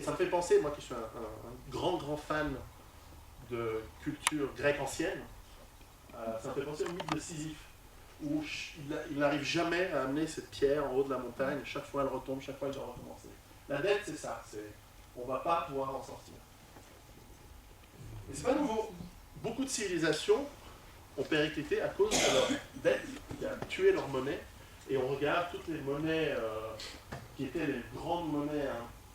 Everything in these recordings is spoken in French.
ça me fait penser, moi qui suis un grand fan de culture grecque ancienne, ça me fait penser au mythe de Sisyphe, où il n'arrive jamais à amener cette pierre en haut de la montagne, chaque fois elle retombe, chaque fois elle doit recommencer. La dette, c'est ça, on ne va pas pouvoir en sortir. Et c'est pas nouveau. Beaucoup de civilisations ont périclité à cause de leur dette qui a tué leur monnaie, et on regarde toutes les monnaies qui étaient les grandes monnaies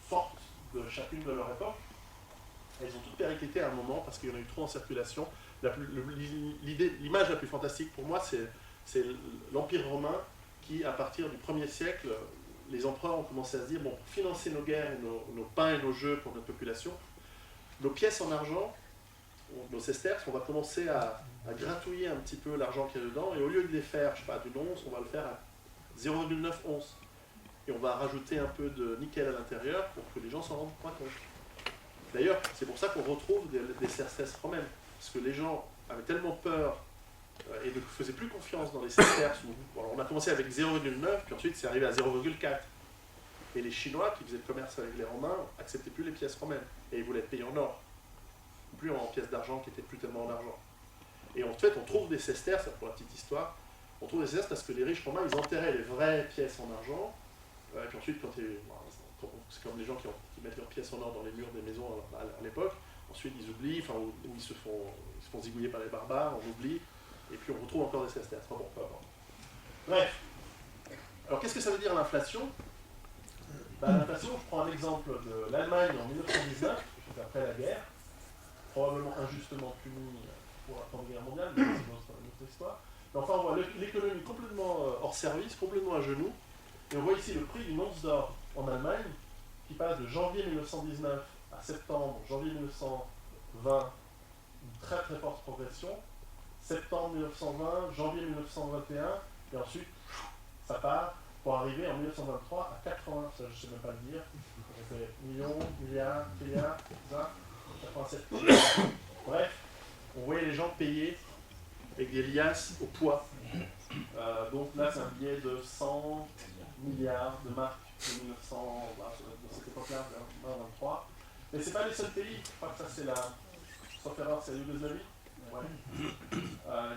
fortes de chacune de leur époque, elles ont toutes périclité à un moment parce qu'il y en a eu trop en circulation. L'image la plus fantastique pour moi, c'est l'Empire romain qui, à partir du 1er siècle, les empereurs ont commencé à se dire, bon, pour financer nos guerres, nos pains et nos jeux pour notre population, nos pièces en argent, nos sesterces, on va commencer à gratouiller un petit peu l'argent qu'il y a dedans, et au lieu de les faire, je sais pas, d'une once, on va le faire à 0,9 onces. Et on va rajouter un peu de nickel à l'intérieur pour que les gens s'en rendent pas compte. D'ailleurs, c'est pour ça qu'on retrouve des sesterces romaines, parce que les gens avaient tellement peur et ne faisaient plus confiance dans les sesterces. On a commencé avec 0,9, puis ensuite c'est arrivé à 0,4. Et les Chinois qui faisaient le commerce avec les Romains n'acceptaient plus les pièces romaines, et ils voulaient être payés en or, plus en pièces d'argent qui n'étaient plus tellement en argent. Et en fait, on trouve des sesterces, pour la petite histoire, on trouve des sesterces parce que les riches romains, ils enterraient les vraies pièces en argent, et puis ensuite, c'est comme les gens qui mettent leurs pièces en or dans les murs des maisons à l'époque, ensuite ils oublient, ou ils se font zigouiller par les barbares, on oublie, et puis on retrouve encore des sesterces. Enfin bon, peu importe. Bref. Alors qu'est-ce que ça veut dire l'inflation? L'inflation, je prends un exemple de l'Allemagne en 1919, juste après la guerre, probablement injustement punie pour la Première Guerre mondiale, mais c'est une autre histoire. Mais enfin, on voit l'économie complètement hors service, complètement à genoux, et on voit ici le prix d'une once d'or en Allemagne, qui passe de janvier 1919 à septembre, janvier 1920, une très très forte progression, septembre 1920, janvier 1921, et ensuite, ça part pour arriver en 1923 à 80, ça je ne sais même pas le dire, ça fait millions, milliards, trilliards, ça, 87. Bref, on voyait les gens payer avec des liasses au poids. Donc là, c'est un billet de 100 milliards de marques de 1900, dans cette époque-là, 2023. Mais ce n'est pas les seuls pays, je crois que ça c'est sauf erreur, c'est la Yougoslavie. Ouais.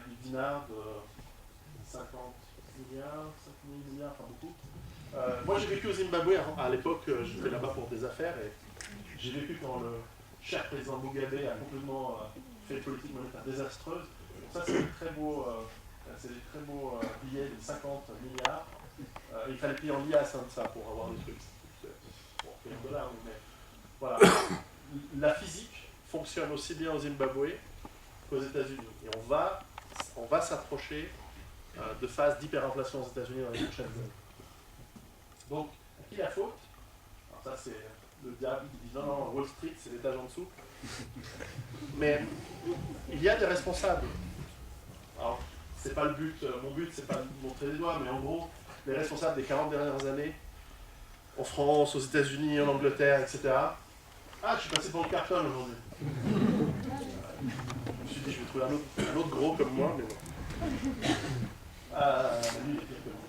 Du dinar de 50 milliards, 5 000 milliards, enfin beaucoup. Moi j'ai vécu au Zimbabwe, à l'époque j'étais là-bas pour des affaires, et j'ai vécu quand le cher président Mugabe a complètement fait une politique monétaire désastreuse. Donc ça c'est des très beaux billets de 50 milliards. Il fallait payer en liasses de ça pour avoir des trucs. Bon, payer en dollars, mais voilà. La physique fonctionne aussi bien au Zimbabwe qu'aux États-Unis. Et on va s'approcher de phases d'hyperinflation aux États-Unis dans les prochaines années. Donc, à qui la faute? Alors ça c'est le diable qui dit non, Wall Street c'est l'étage en dessous. Mais il y a des responsables. Alors, c'est pas le but, mon but c'est pas de montrer les doigts, mais en gros, les responsables des 40 dernières années, en France, aux États-Unis, en Angleterre, etc. Ah, je suis passé pour le carton aujourd'hui. Je me suis dit, je vais trouver un autre gros comme moi, mais bon. Lui, il est pire que moi.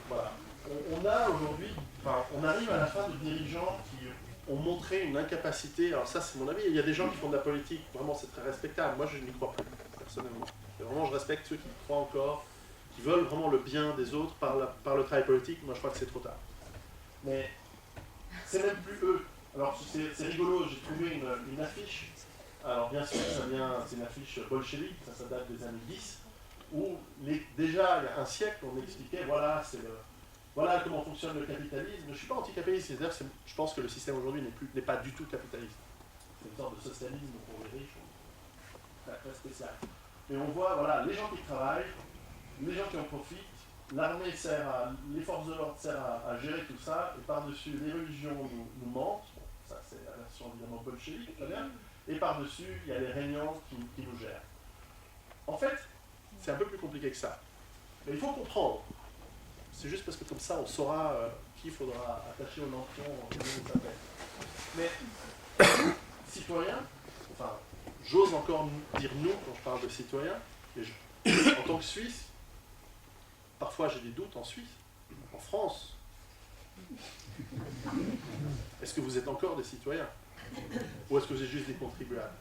Voilà. On a aujourd'hui, on arrive à la fin de dirigeants qui ont montré une incapacité. Alors ça, c'est mon avis. Il y a des gens qui font de la politique, vraiment, c'est très respectable. Moi, je n'y crois plus, personnellement. Et vraiment, je respecte ceux qui y croient encore, qui veulent vraiment le bien des autres par le travail politique. Moi, je crois que c'est trop tard. Mais c'est même plus eux. Alors, c'est rigolo, j'ai trouvé une affiche. Alors, bien sûr, c'est une affiche bolchevique, ça date des années 10, où déjà, il y a un siècle, on expliquait, voilà comment fonctionne le capitalisme. Je ne suis pas anticapitaliste, c'est-à-dire je pense que le système aujourd'hui n'est pas du tout capitaliste. C'est une sorte de socialisme pour les riches, très, très spécial. Et on voit, voilà, les gens qui travaillent, les gens qui en profitent, l'armée les forces de l'ordre servent à gérer tout ça, et par-dessus, les religions nous mentent. Bon, ça c'est la version évidemment bolchevique, très bien. Et par-dessus, il y a les régnants qui nous gèrent. En fait, c'est un peu plus compliqué que ça. Mais il faut comprendre. C'est juste parce que comme ça, on saura qui il faudra attacher au lampion, comment il s'appelle. Mais, citoyens, enfin, j'ose encore dire nous quand je parle de citoyens, en tant que Suisse, parfois j'ai des doutes en Suisse, en France. Est-ce que vous êtes encore des citoyens? Ou est-ce que vous êtes juste des contribuables?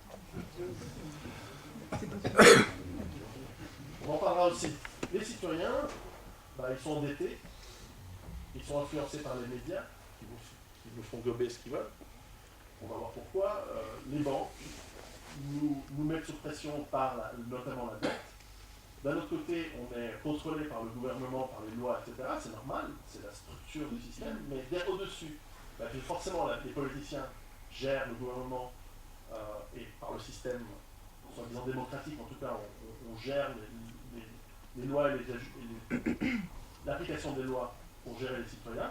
On en parlera aussi. Les citoyens, ils sont endettés, ils sont influencés par les médias, qui nous font gober ce qu'ils veulent. On va voir pourquoi. Les banques nous mettent sous pression par notamment la dette. D'un autre côté, on est contrôlé par le gouvernement, par les lois, etc. C'est normal, c'est la structure du système, mais au-dessus, forcément, les politiciens gèrent le gouvernement et par le système, soi-disant démocratique, en tout cas, on gère les lois et l'application des lois pour gérer les citoyens.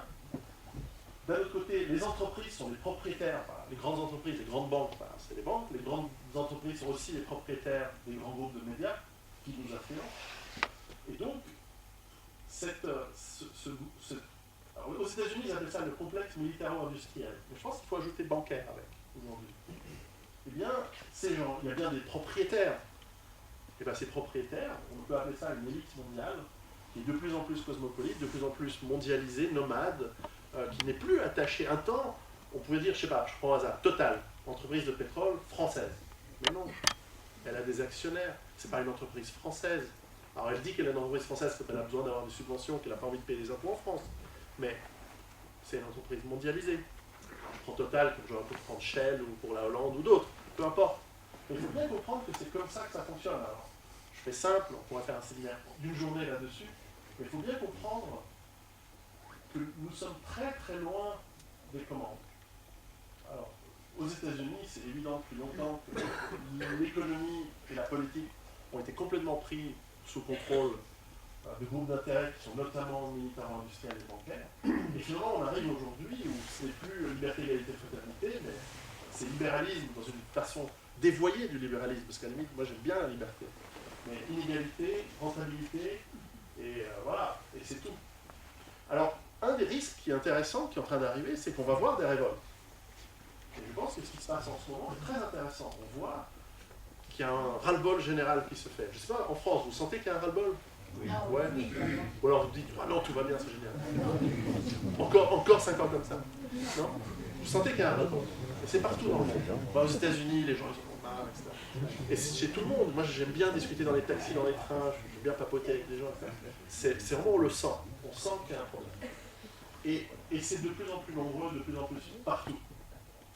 D'un autre côté, les entreprises sont les propriétaires, les grandes entreprises, les grandes banques, c'est les banques, les grandes entreprises sont aussi les propriétaires des grands groupes de médias qui nous influencent. Et donc, alors, aux États-Unis, ils appellent ça le complexe militaro-industriel. Mais je pense qu'il faut ajouter bancaire avec, aujourd'hui. Eh bien, ces gens, il y a bien des propriétaires. Et bien, ces propriétaires, on peut appeler ça une élite mondiale, qui est de plus en plus cosmopolite, de plus en plus mondialisée, nomade, qui n'est plus attachée. Un temps, on pouvait dire, je sais pas, je prends au hasard, Total, entreprise de pétrole française. Mais non, elle a des actionnaires, c'est pas une entreprise française. Alors elle dit qu'elle est une entreprise française parce qu'elle a besoin d'avoir des subventions, qu'elle n'a pas envie de payer des impôts en France. Mais c'est une entreprise mondialisée. Je prends Total, comme j'aurais pu prendre Shell ou pour la Hollande ou d'autres, peu importe. Mais il faut bien comprendre que c'est comme ça que ça fonctionne. Alors, je fais simple, on pourrait faire un séminaire d'une journée là-dessus, mais il faut bien comprendre que nous sommes très très loin des commandes. Alors, aux États-Unis, c'est évident depuis longtemps que l'économie et la politique ont été complètement pris sous contrôle de groupes d'intérêt qui sont notamment militaro-industriels et bancaires. Et finalement, on arrive aujourd'hui où ce n'est plus liberté, égalité, fraternité, mais c'est libéralisme dans une façon dévoyée du libéralisme, parce qu'à la limite, moi j'aime bien la liberté. Mais inégalité, rentabilité, et voilà, et c'est tout. Alors, un des risques qui est intéressant, qui est en train d'arriver, c'est qu'on va voir des révoltes. Et je pense que ce qui se passe en ce moment est très intéressant. On voit qu'il y a un ras-le-bol général qui se fait. Je ne sais pas, en France, vous sentez qu'il y a un ras-le-bol? Oui. Ouais. Ou alors vous dites, ah non, tout va bien, c'est génial. Encore 5 ans comme ça. Non? Vous sentez qu'il y a un ras-le-bol. Et c'est partout dans le monde. Aux États-Unis, les gens, ils en ont marre, etc. Et c'est chez tout le monde. Moi, j'aime bien discuter dans les taxis, dans les trains, j'aime bien papoter avec les gens. C'est vraiment, on le sent. On sent qu'il y a un problème. Et c'est de plus en plus nombreux, de plus en plus partout.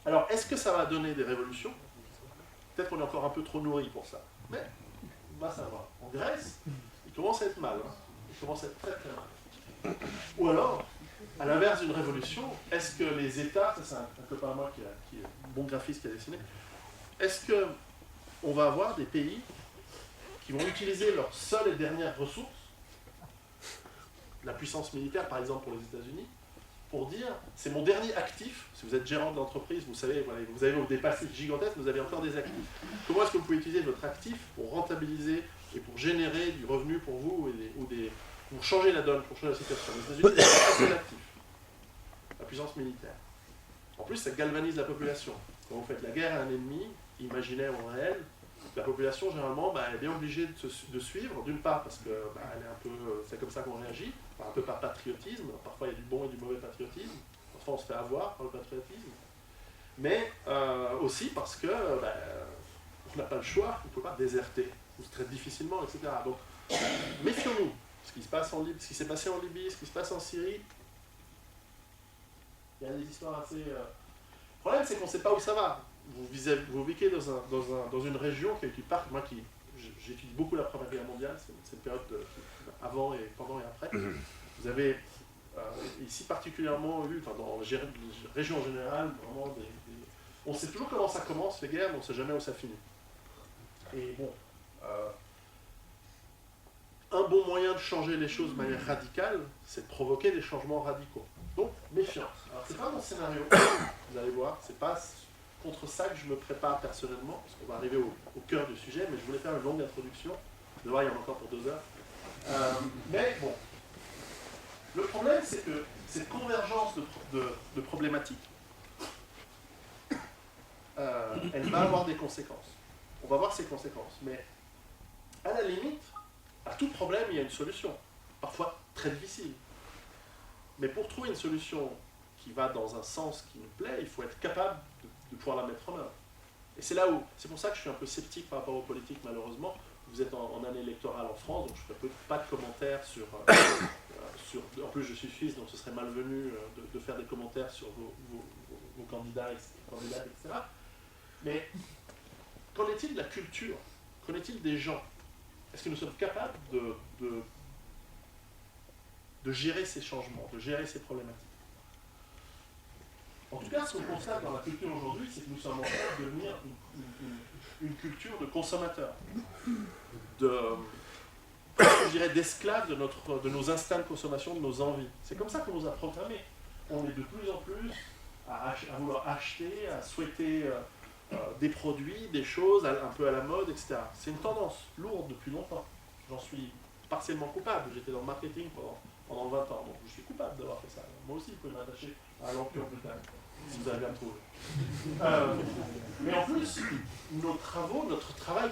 Alors, est-ce que ça va donner des révolutions? Peut-être qu'on est encore un peu trop nourri pour ça. Mais, on va savoir. En Grèce, il commence à être mal. Il commence à être très très mal. Ou alors, à l'inverse d'une révolution, est-ce que les États, ça c'est un copain à moi qui est un bon graphiste qui a dessiné, est-ce qu'on va avoir des pays qui vont utiliser leur seule et dernière ressource, la puissance militaire par exemple pour les États-Unis, pour dire, c'est mon dernier actif, si vous êtes gérant de l'entreprise, vous savez, voilà, vous avez des passifs gigantesques, vous avez encore des actifs. Comment est-ce que vous pouvez utiliser votre actif pour rentabiliser et pour générer du revenu pour vous, pour changer la donne, pour changer la situation? Les États-Unis, c'est l'actif, la puissance militaire. En plus, ça galvanise la population. Quand vous faites la guerre à un ennemi, imaginaire ou réel, la population, généralement, elle est bien obligée de suivre, d'une part parce que elle est un peu, c'est comme ça qu'on réagit, un peu par patriotisme, parfois il y a du bon et du mauvais patriotisme, parfois on se fait avoir par le patriotisme, mais aussi parce que on n'a pas le choix, on ne peut pas déserter, ou très difficilement, etc. Donc, méfions-nous. Ce qui se passe en Libye, ce qui s'est passé en Libye, ce qui se passe en Syrie, il y a des histoires assez... Le problème, c'est qu'on ne sait pas où ça va. Vous vivez dans une région qui part, moi j'étudie beaucoup la Première Guerre mondiale, c'est une période avant et pendant et après. Vous avez ici particulièrement eu, dans la région en général, vraiment on sait toujours comment ça commence les guerres, mais on ne sait jamais où ça finit. Et bon, un bon moyen de changer les choses de manière radicale, c'est de provoquer des changements radicaux. Donc, méfiance. Alors, c'est pas mon scénario, vous allez voir, c'est pas contre ça que je me prépare personnellement, parce qu'on va arriver au cœur du sujet, mais je voulais faire une longue introduction. Vous voyez, il y en a encore pour 2 heures. Mais bon, le problème, c'est que cette convergence de problématiques, elle va avoir des conséquences. On va voir ces conséquences. Mais à la limite, à tout problème, il y a une solution. Parfois très difficile. Mais pour trouver une solution qui va dans un sens qui nous plaît, il faut être capable de pouvoir la mettre en œuvre. Et c'est là où, c'est pour ça que je suis un peu sceptique par rapport aux politiques, malheureusement. Vous êtes en année électorale en France, donc je ne ferai pas de commentaires sur, en plus je suis suisse, donc ce serait malvenu de faire des commentaires sur vos candidats, etc. Mais qu'en est-il de la culture? Qu'en est-il des gens? Est-ce que nous sommes capables de gérer ces changements, de gérer ces problématiques? En tout cas, ce qu'on constate dans la culture aujourd'hui, c'est que nous sommes en train de devenir une culture de consommateurs, je dirais d'esclaves de nos instincts de consommation, de nos envies. C'est comme ça qu'on nous a programmés. On est de plus en plus à vouloir acheter, à souhaiter des produits, des choses un peu à la mode, etc. C'est une tendance lourde depuis longtemps. J'en suis partiellement coupable. J'étais dans le marketing pendant 20 ans, donc je suis coupable d'avoir fait ça. Moi aussi, vous pouvez m'attacher à l'empire plus tard, si vous avez à me trouver. Mais en plus, notre travail,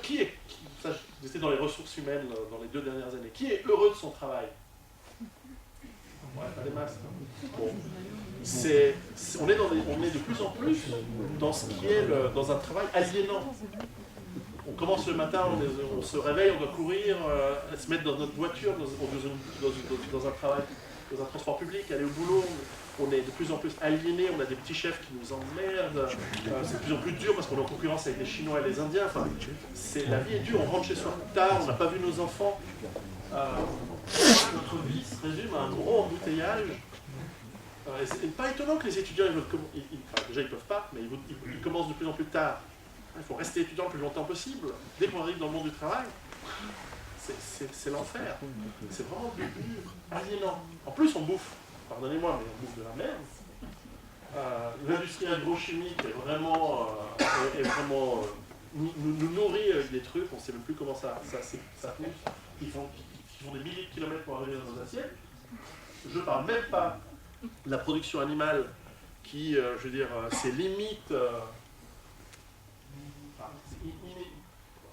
j'étais dans les ressources humaines dans les 2 dernières années, qui est heureux de son travail? Ouais, pas des masses. Bon. On est de plus en plus dans ce qui est dans un travail aliénant. On commence le matin, on se réveille, on doit courir, se mettre dans notre voiture, dans un travail, dans un transport public, aller au boulot. On est de plus en plus aliénés, on a des petits chefs qui nous emmerdent, c'est de plus en plus dur parce qu'on est en concurrence avec les Chinois et les Indiens. Enfin, la vie est dure, on rentre chez soi tard, on n'a pas vu nos enfants. Notre vie se résume à un gros embouteillage. C'est pas étonnant que les étudiants, déjà ils ne peuvent pas, mais ils commencent de plus en plus tard. Il faut rester étudiant le plus longtemps possible. Dès qu'on arrive dans le monde du travail, c'est l'enfer. C'est vraiment dur, aliénant. En plus, on bouffe, pardonnez-moi, mais on bouffe de la merde. L'industrie agrochimique est vraiment nous nourrit avec des trucs, on ne sait même plus comment ça pousse. Ils font des milliers de kilomètres pour arriver dans nos assiettes. Je ne parle même pas de la production animale qui, je veux dire, c'est limite...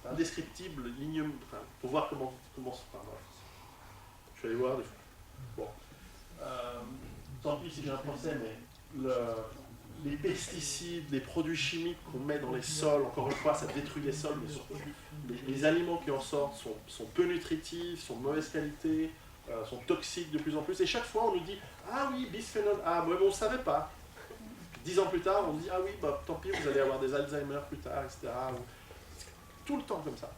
c'est indescriptible, pour voir comment je suis allé voir des fois. Bon. Tant pis si j'ai un procès, mais les pesticides, les produits chimiques qu'on met dans les sols, encore une fois, ça détruit les sols, mais surtout les aliments qui en sortent sont peu nutritifs, sont de mauvaise qualité, sont toxiques de plus en plus. Et chaque fois, on nous dit « Ah oui, bisphénol A, mais on ne savait pas. » 10 ans plus tard, on dit « Ah oui, bah, tant pis, vous allez avoir des Alzheimer plus tard, etc. » Tout le temps comme ça.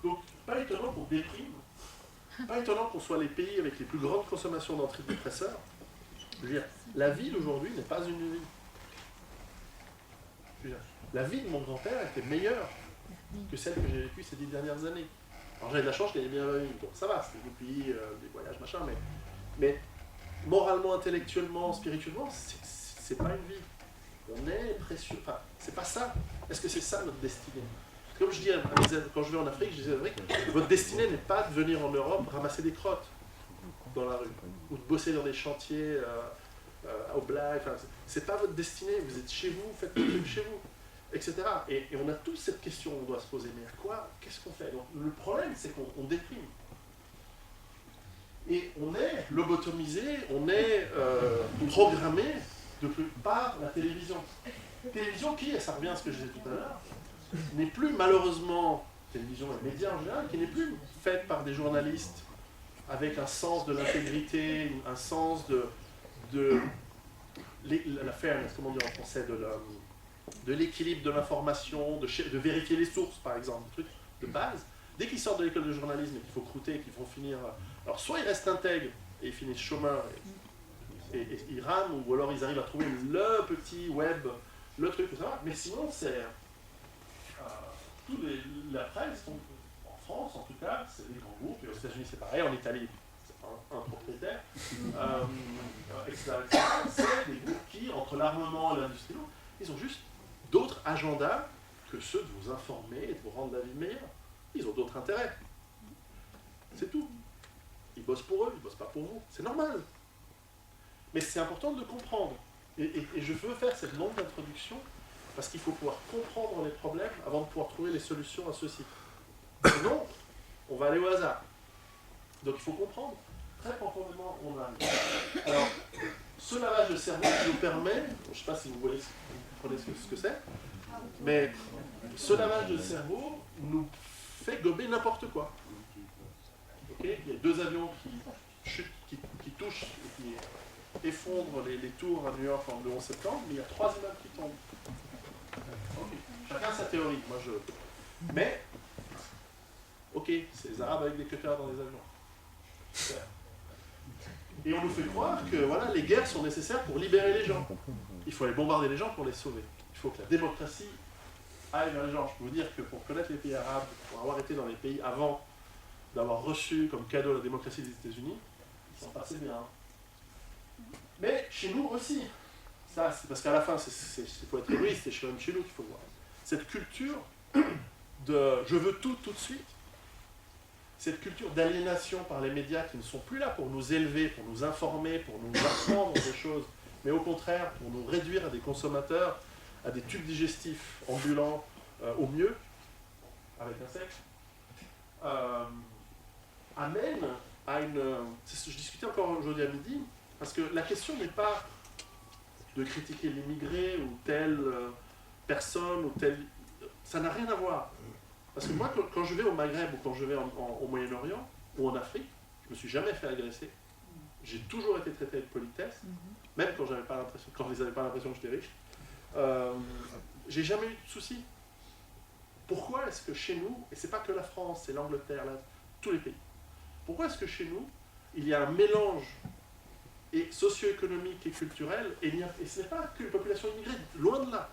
Donc, pas étonnant qu'on déprime, pas étonnant qu'on soit les pays avec les plus grandes consommations d'antidépresseurs. Je veux dire, la vie d'aujourd'hui n'est pas une vie. Je veux dire, la vie de mon grand-père était meilleure que celle que j'ai vécue ces 10 dernières années. Alors j'avais de la chance, je gagnais bien ma vie, donc ça va, c'était depuis des voyages, machin, mais moralement, intellectuellement, spirituellement, c'est pas une vie. On est précieux. Enfin, c'est pas ça. Est-ce que c'est ça notre destinée? Comme je dis quand je vais en Afrique, je dis à l'Afrique, votre destinée n'est pas de venir en Europe ramasser des crottes dans la rue, ou de bosser dans des chantiers au blague. Enfin, c'est pas votre destinée. Vous êtes chez vous, faites le truc chez vous, etc. Et on a tous cette question qu'on doit se poser. Mais qu'est-ce qu'on fait? Donc, le problème, c'est qu'on déprime. Et on est lobotomisé, on est programmé par la télévision. Télévision qui, et ça revient à ce que je disais tout à l'heure, n'est plus malheureusement, télévision et médias en général, qui n'est plus faite par des journalistes avec un sens de l'intégrité, un sens de la fairness, comment dire en français, de l'équilibre de l'information, de vérifier les sources par exemple, des trucs de base. Dès qu'ils sortent de l'école de journalisme et qu'il faut croûter et qu'ils vont finir... Alors soit ils restent intègres et ils finissent chômeurs et ils rament, ou alors ils arrivent à trouver le petit web, le truc, etc. Mais sinon c'est... la presse, en France en tout cas, c'est des grands groupes, et aux États-Unis c'est pareil, en Italie c'est un propriétaire, etc. C'est des groupes qui, entre l'armement et l'industrie, ils ont juste d'autres agendas que ceux de vous informer et de vous rendre la vie meilleure. Ils ont d'autres intérêts. C'est tout. Ils bossent pour eux, ils ne bossent pas pour vous. C'est normal. Mais c'est important de le comprendre. Et je veux faire cette longue introduction parce qu'il faut pouvoir comprendre les problèmes avant de pouvoir trouver les solutions à ceux-ci. Sinon, on va aller au hasard. Donc il faut comprendre très profondément où on arrive. Alors, ce lavage de cerveau qui nous permet, je ne sais pas si vous voyez, vous comprenez ce que c'est, mais ce lavage de cerveau nous fait gober n'importe quoi. Okay, il y a 2 avions qui chutent, qui touchent, et qui effondrent les tours à New York le 11 septembre, mais il y a 3 immeubles qui tombent. Okay. Chacun sa théorie. Mais, ok, c'est les Arabes avec des cutters dans les avions. Super. Et on nous fait croire que voilà, les guerres sont nécessaires pour libérer les gens. Il faut aller bombarder les gens pour les sauver. Il faut que la démocratie aille vers les gens. Je peux vous dire que pour connaître les pays arabes, pour avoir été dans les pays avant d'avoir reçu comme cadeau la démocratie des États-Unis, ils sont passés bien. Mais chez nous aussi. Ça, c'est parce qu'à la fin, il faut être égoïste, et c'est même chez nous qu'il faut voir. Cette culture de « je veux tout de suite », cette culture d'aliénation par les médias qui ne sont plus là pour nous élever, pour nous informer, pour nous apprendre des choses, mais au contraire pour nous réduire à des consommateurs, à des tubes digestifs ambulants au mieux, avec un sexe, amène à une... Je discutais encore aujourd'hui à midi, parce que la question n'est pas de critiquer l'immigré ou telle personne ou telle... Ça n'a rien à voir. Parce que moi, quand je vais au Maghreb ou quand je vais au Moyen-Orient ou en Afrique, je ne me suis jamais fait agresser. J'ai toujours été traité avec politesse, même quand ils n'avaient pas l'impression que j'étais riche. J'ai jamais eu de soucis. Pourquoi est-ce que chez nous, et c'est pas que la France, c'est l'Angleterre, tous les pays, pourquoi est-ce que chez nous, il y a un mélange et socio-économique et culturel, et ce n'est pas que les populations immigrées, loin de là.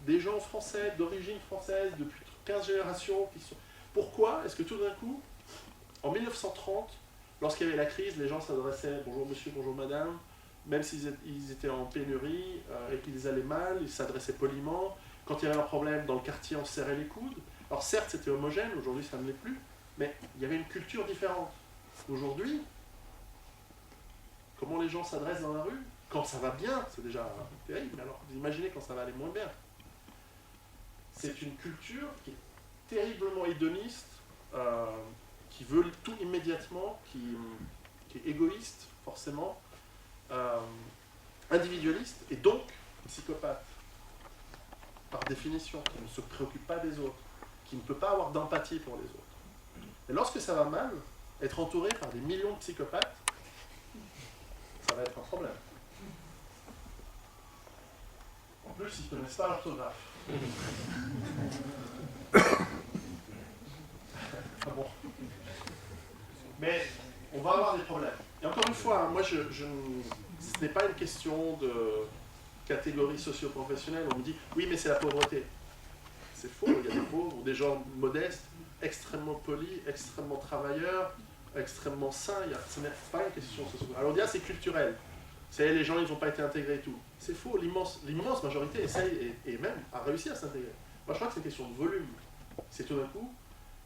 Des gens français, d'origine française, depuis 15 générations, qui sont... Pourquoi est-ce que tout d'un coup, en 1930, lorsqu'il y avait la crise, les gens s'adressaient « bonjour monsieur, bonjour madame », même s'ils étaient en pénurie et qu'ils allaient mal, ils s'adressaient poliment. Quand il y avait un problème dans le quartier, on se serrait les coudes. Alors certes, c'était homogène, aujourd'hui ça ne l'est plus, mais il y avait une culture différente. Aujourd'hui, comment les gens s'adressent dans la rue? Quand ça va bien, c'est déjà terrible, mais alors vous imaginez quand ça va aller moins bien. C'est une culture qui est terriblement hédoniste, qui veut tout immédiatement, qui est égoïste, forcément, individualiste, et donc psychopathe, par définition, qui ne se préoccupe pas des autres, qui ne peut pas avoir d'empathie pour les autres. Et lorsque ça va mal, être entouré par des millions de psychopathes, ça va être un problème. En plus, ils ne connaissent pas l'orthographe. Ah bon. Mais on va avoir des problèmes. Et encore une fois, moi, ce n'est pas une question de catégorie socio-professionnelle. On me dit, oui, mais c'est la pauvreté. C'est faux, il y a des pauvres, des gens modestes, extrêmement polis, extrêmement travailleurs, extrêmement sains. Ce n'est pas une question socio-professionnelle. Alors on dit, ah, c'est culturel. Les gens, ils n'ont pas été intégrés et tout. C'est faux, l'immense majorité essaye et même a réussi à s'intégrer. Moi, je crois que c'est une question de volume. C'est tout d'un coup,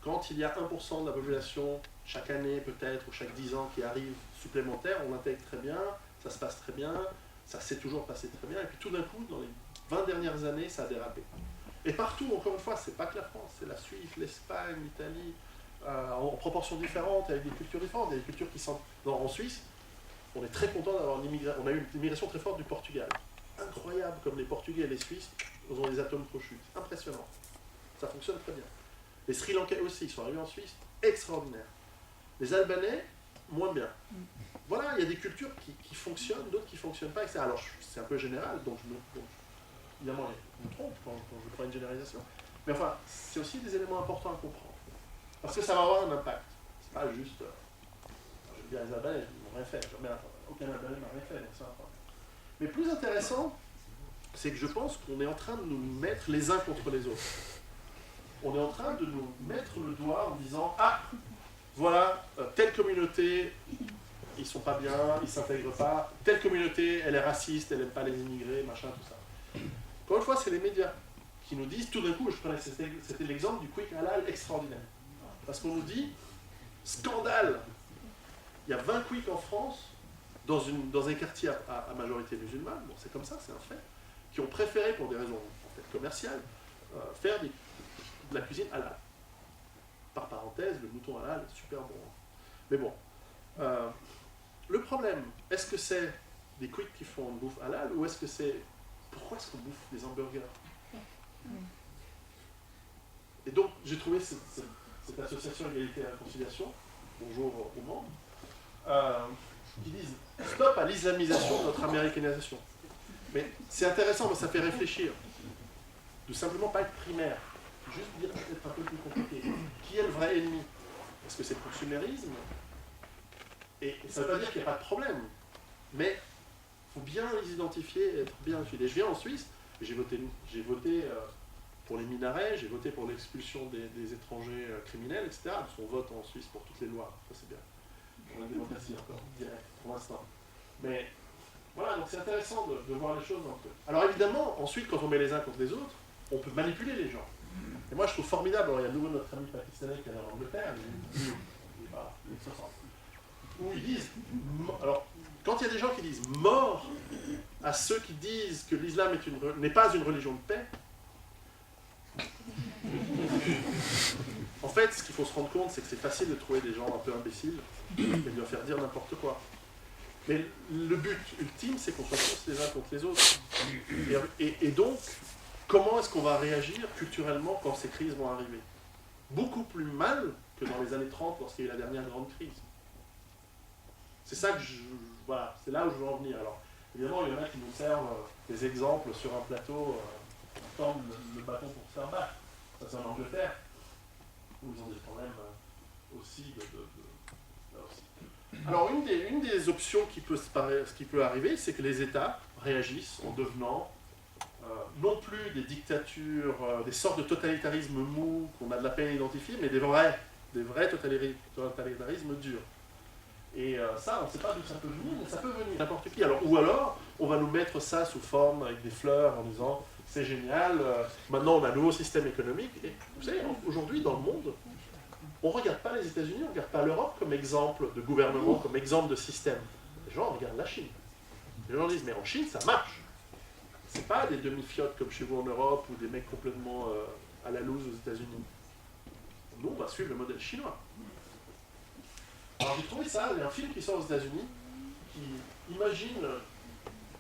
quand il y a 1% de la population, chaque année peut-être, ou chaque 10 ans, qui arrive supplémentaire, on l'intègre très bien, ça se passe très bien, ça s'est toujours passé très bien, et puis tout d'un coup, dans les 20 dernières années, ça a dérapé. Et partout, encore une fois, c'est pas que la France, c'est la Suisse, l'Espagne, l'Italie, en proportions différentes, avec des cultures différentes. Il y a des cultures qui sont... En Suisse, on est très content d'avoir on a eu une immigration très forte du Portugal. Incroyable, comme les Portugais et les Suisses, ils ont des atomes crochus. Impressionnant. Ça fonctionne très bien. Les Sri Lankais aussi, ils sont arrivés en Suisse, extraordinaire. Les Albanais, moins bien. Voilà, il y a des cultures qui fonctionnent, d'autres qui ne fonctionnent pas, etc. Alors, c'est un peu général, donc évidemment, je me trompe quand je prends une généralisation. Mais enfin, c'est aussi des éléments importants à comprendre. Parce que ça va avoir un impact. C'est pas juste... je veux dire, les Albanais, ils n'ont rien fait. Aucun Albanais n'a rien fait, donc c'est un problème. Mais plus intéressant, c'est que je pense qu'on est en train de nous mettre les uns contre les autres. On est en train de nous mettre le doigt en disant « Ah, voilà, telle communauté, ils sont pas bien, ils s'intègrent pas. Telle communauté, elle est raciste, elle n'aime pas les immigrés, machin, tout ça. » Encore une fois, c'est les médias qui nous disent, tout d'un coup, c'était l'exemple du quick halal extraordinaire. Parce qu'on nous dit « Scandale ! Il y a 20 quicks en France, dans un quartier à majorité musulmane, bon, c'est comme ça, c'est un fait, qui ont préféré, pour des raisons en fait, commerciales, faire de la cuisine halal. Par parenthèse, le mouton halal est super bon. Mais bon, le problème, est-ce que c'est des quicks qui font une bouffe halal, ou est-ce que c'est... Pourquoi est-ce qu'on bouffe des hamburgers? Et donc, j'ai trouvé cette association Égalité et Réconciliation, bonjour au monde, qui disent stop à l'islamisation de notre américanisation. Mais c'est intéressant, mais ça fait réfléchir. De simplement pas être primaire. Juste dire peut-être un peu plus compliqué. Qui est le vrai ennemi? Est-ce que c'est le consumérisme? Et ça ne veut pas dire qu'il n'y a pas de problème. Mais il faut bien les identifier, être bien identifiés. Et je viens en Suisse, j'ai voté pour les minarets, j'ai voté pour l'expulsion des étrangers criminels, etc. Parce qu'on vote en Suisse pour toutes les lois. Ça c'est bien. Pour la démocratie encore, direct, pour l'instant. Mais voilà, donc c'est intéressant de voir les choses un peu. Alors évidemment, ensuite, quand on met les uns contre les autres, on peut manipuler les gens. Et moi, je trouve formidable, alors, il y a de nouveau notre ami pakistanais qui est en Angleterre, où ils disent, alors, quand il y a des gens qui disent mort à ceux qui disent que l'islam n'est pas une religion de paix, en fait, ce qu'il faut se rendre compte, c'est que c'est facile de trouver des gens un peu imbéciles et de leur faire dire n'importe quoi. Mais le but ultime, c'est qu'on soit tous les uns contre les autres. Et donc, comment est-ce qu'on va réagir culturellement quand ces crises vont arriver? Beaucoup plus mal que dans les années 30, lorsqu'il y a eu la dernière grande crise. C'est ça que voilà, c'est là où je veux en venir. Alors, évidemment, il y en a qui nous servent des exemples sur un plateau, qui tendent le bâton pour se faire battre. Ça, c'est en Angleterre, où ils ont des problèmes aussi là aussi. Alors, une des options qui peut arriver, c'est que les États réagissent en devenant non plus des dictatures, des sortes de totalitarismes mous qu'on a de la peine à identifier, mais des vrais totalitarismes durs. Et ça, on ne sait pas d'où ça peut venir, mais ça peut venir n'importe qui. Ou alors, on va nous mettre ça sous forme avec des fleurs en disant c'est génial, maintenant on a un nouveau système économique. Et vous savez, aujourd'hui dans le monde, on ne regarde pas les États-Unis, on ne regarde pas l'Europe comme exemple de gouvernement, comme exemple de système. Les gens regardent la Chine. Les gens disent mais en Chine ça marche. C'est pas des demi-fiottes comme chez vous en Europe ou des mecs complètement à la loose aux États-Unis. Nous, on va suivre le modèle chinois. Alors j'ai trouvé ça, il y a un film qui sort aux États-Unis qui imagine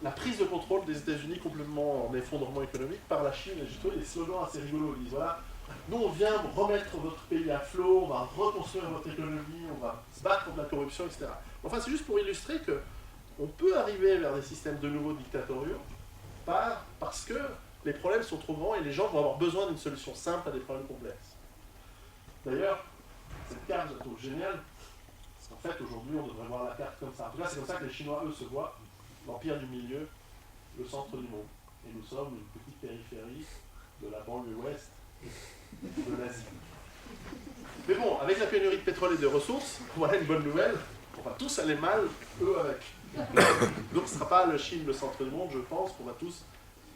la prise de contrôle des États-Unis complètement en effondrement économique par la Chine. Et j'ai trouvé des slogans assez rigolos. Ils disent voilà, nous on vient remettre votre pays à flot, on va reconstruire votre économie, on va se battre contre la corruption, etc. Enfin, c'est juste pour illustrer qu'on peut arriver vers des systèmes de nouveau dictatoriaux parce que les problèmes sont trop grands et les gens vont avoir besoin d'une solution simple à des problèmes complexes. D'ailleurs, cette carte, je trouve géniale. En fait, aujourd'hui, on devrait voir la carte comme ça. En tout cas, c'est comme ça que les Chinois, eux, se voient. L'empire du milieu, le centre du monde. Et nous sommes une petite périphérie de la banlieue ouest de l'Asie. Mais bon, avec la pénurie de pétrole et de ressources, voilà une bonne nouvelle. On va tous aller mal, eux avec. Donc ce ne sera pas la Chine le centre du monde, je pense qu'on va tous...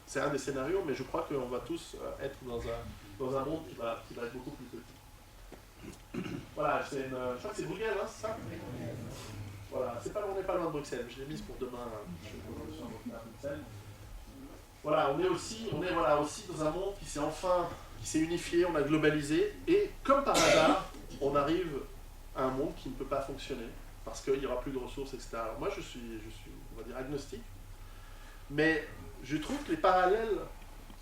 C'est un des scénarios, mais je crois qu'on va tous être dans un monde qui va être beaucoup plus petit. Voilà, je crois que c'est Bruxelles, hein, c'est ça? Voilà, on n'est pas loin de Bruxelles, je l'ai mise pour demain, je suis à Bruxelles. Voilà, on est aussi dans un monde qui s'est unifié, on a globalisé, et comme par hasard, on arrive à un monde qui ne peut pas fonctionner, parce qu'il n'y aura plus de ressources, etc. Alors moi, je suis, on va dire, agnostique, mais je trouve que les parallèles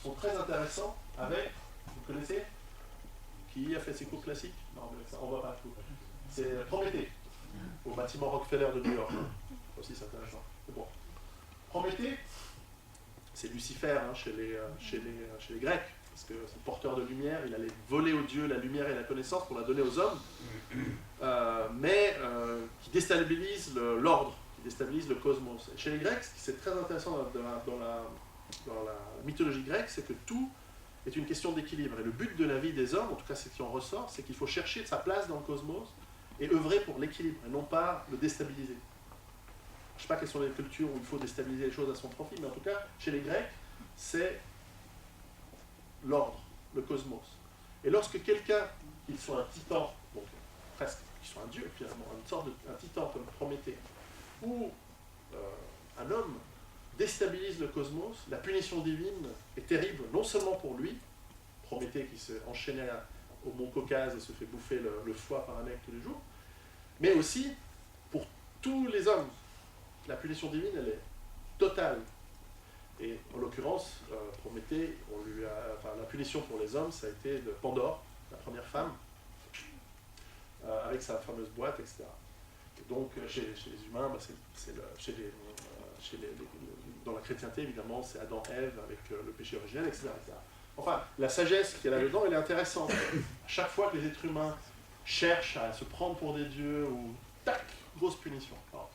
sont très intéressants avec, vous connaissez? Qui a fait ses cours classiques? Non, mais ça, on ne voit pas tout. C'est Prométhée, au bâtiment Rockefeller de New York. Ça aussi, c'est intéressant. Mais bon. Prométhée, c'est Lucifer hein, chez les Grecs, parce que c'est le porteur de lumière, il allait voler aux dieux la lumière et la connaissance pour la donner aux hommes, mais qui déstabilise l'ordre, qui déstabilise le cosmos. Et chez les Grecs, ce qui est très intéressant dans la mythologie grecque, c'est que tout est une question d'équilibre. Et le but de la vie des hommes, en tout cas ce qui en ressort, c'est qu'il faut chercher sa place dans le cosmos et œuvrer pour l'équilibre, et non pas le déstabiliser. Je ne sais pas quelles sont les cultures où il faut déstabiliser les choses à son profit, mais en tout cas, chez les Grecs, c'est l'ordre, le cosmos. Et lorsque quelqu'un, qu'il soit un titan, donc presque, qu'il soit un dieu finalement, un titan comme Prométhée, ou un homme, déstabilise le cosmos, la punition divine est terrible, non seulement pour lui, Prométhée qui s'est enchaîné au mont Caucase et se fait bouffer le foie par un mec tous les jours, mais aussi pour tous les hommes. La punition divine, elle est totale. Et en l'occurrence, Prométhée, la punition pour les hommes, ça a été de Pandore, la première femme, avec sa fameuse boîte, etc. Et donc, chez les humains, dans la chrétienté, évidemment, c'est Adam, Ève, avec le péché originel, etc., etc. Enfin, la sagesse qu'il y a là-dedans, elle est intéressante. À chaque fois que les êtres humains cherchent à se prendre pour des dieux, ou tac, grosse punition. Alors,